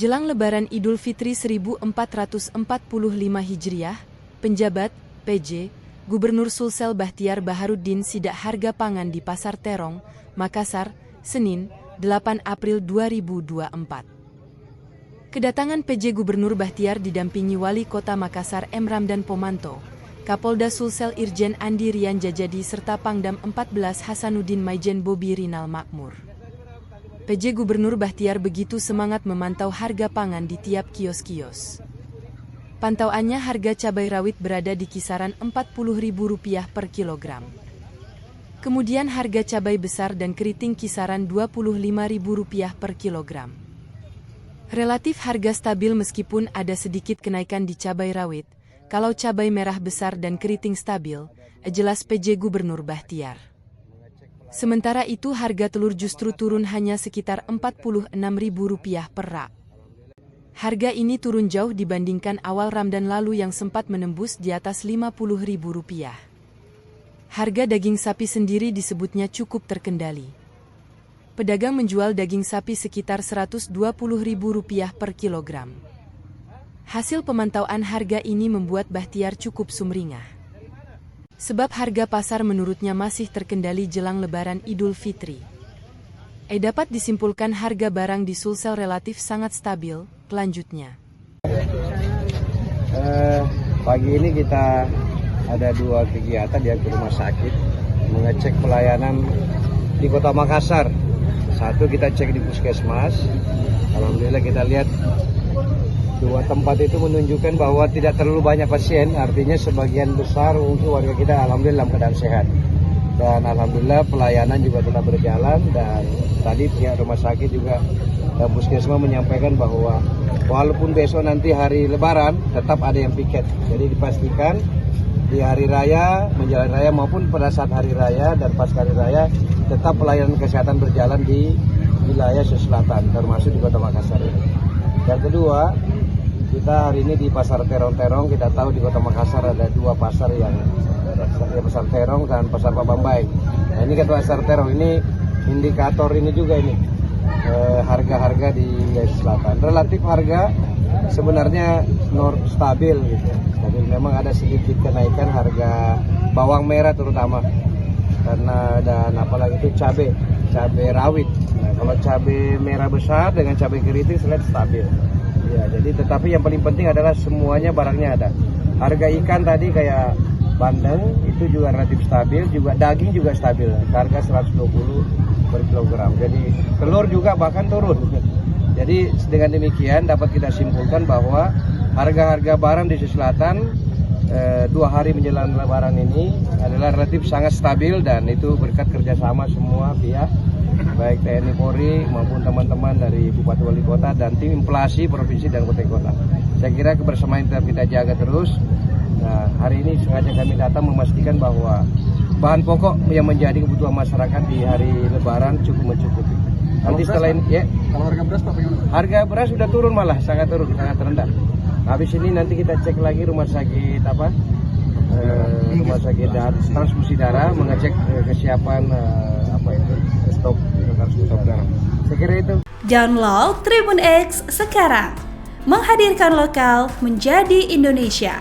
Jelang Lebaran Idul Fitri 1445 Hijriah, penjabat, PJ, Gubernur Sulsel Bahtiar Baharuddin sidak harga pangan di Pasar Terong, Makassar, Senin, 8 April 2024. Kedatangan PJ Gubernur Bahtiar didampingi Wali Kota Makassar M. Ramdan Pomanto, Kapolda Sulsel Irjen Andi Rian Jajadi serta Pangdam 14 Hasanuddin Maijen Bobi Rinal Makmur. PJ Gubernur Bahtiar begitu semangat memantau harga pangan di tiap kios-kios. Pantauannya harga cabai rawit berada di kisaran Rp40.000 per kilogram. Kemudian harga cabai besar dan keriting kisaran Rp25.000 per kilogram. Relatif harga stabil meskipun ada sedikit kenaikan di cabai rawit, kalau cabai merah besar dan keriting stabil, jelas PJ Gubernur Bahtiar. Sementara itu harga telur justru turun hanya sekitar Rp46.000 per rak. Harga ini turun jauh dibandingkan awal Ramadan lalu yang sempat menembus di atas Rp50.000. Harga daging sapi sendiri disebutnya cukup terkendali. Pedagang menjual daging sapi sekitar Rp120.000 per kilogram. Hasil pemantauan harga ini membuat Bahtiar cukup sumringah. Sebab harga pasar menurutnya masih terkendali jelang Lebaran Idul Fitri. Dapat disimpulkan harga barang di Sulsel relatif sangat stabil, lanjutnya. Pagi ini kita ada 2 kegiatan di rumah sakit, mengecek pelayanan di Kota Makassar. Satu kita cek di puskesmas, alhamdulillah kita lihat 2 tempat itu menunjukkan bahwa tidak terlalu banyak pasien, artinya sebagian besar untuk warga kita alhamdulillah dalam keadaan sehat. Dan alhamdulillah pelayanan juga tetap berjalan, dan tadi pihak rumah sakit juga dan puskesmas menyampaikan bahwa walaupun besok nanti hari Lebaran tetap ada yang piket. Jadi dipastikan di hari raya, menjelang raya maupun pada saat hari raya dan pasca hari raya tetap pelayanan kesehatan berjalan di wilayah Selatan termasuk di Kota Makassar ini. Yang kedua, kita hari ini di Pasar Terong, kita tahu di Kota Makassar ada 2 pasar yang Pasar Terong dan Pasar Pabambai. Nah, ini kan Pasar Terong ini indikator ini juga ini harga-harga di selatan. Relatif harga sebenarnya stabil gitu. Tapi memang ada sedikit kenaikan harga bawang merah terutama karena dan apalagi itu cabai rawit. Nah, kalau cabai merah besar dengan cabai keriting stabil. Ya, jadi tetapi yang paling penting adalah semuanya barangnya ada. Harga ikan tadi kayak bandeng itu juga relatif stabil, juga daging juga stabil. Harga 120 per kilogram. Jadi telur juga bahkan turun. Jadi dengan demikian dapat kita simpulkan bahwa harga-harga barang di Selatan 2 hari menjelang Lebaran ini adalah relatif sangat stabil, dan itu berkat kerjasama semua pihak, baik TNI Polri maupun teman-teman dari Bupati Wali Kota dan tim inflasi provinsi dan kota-kota. Saya kira kebersamaan tetap kita jaga terus. Nah, hari ini sengaja kami datang memastikan bahwa bahan pokok yang menjadi kebutuhan masyarakat di hari Lebaran cukup mencukupi. Nanti setelah ini, ya. Kalau harga beras Pak, bagaimana? Harga beras sudah turun, malah sangat rendah. Habis ini nanti kita cek lagi rumah sakit rumah sakit transfusi darah, mengecek kesiapan stok darah. Saya kira itu. Download Tribun X sekarang, menghadirkan lokal menjadi Indonesia.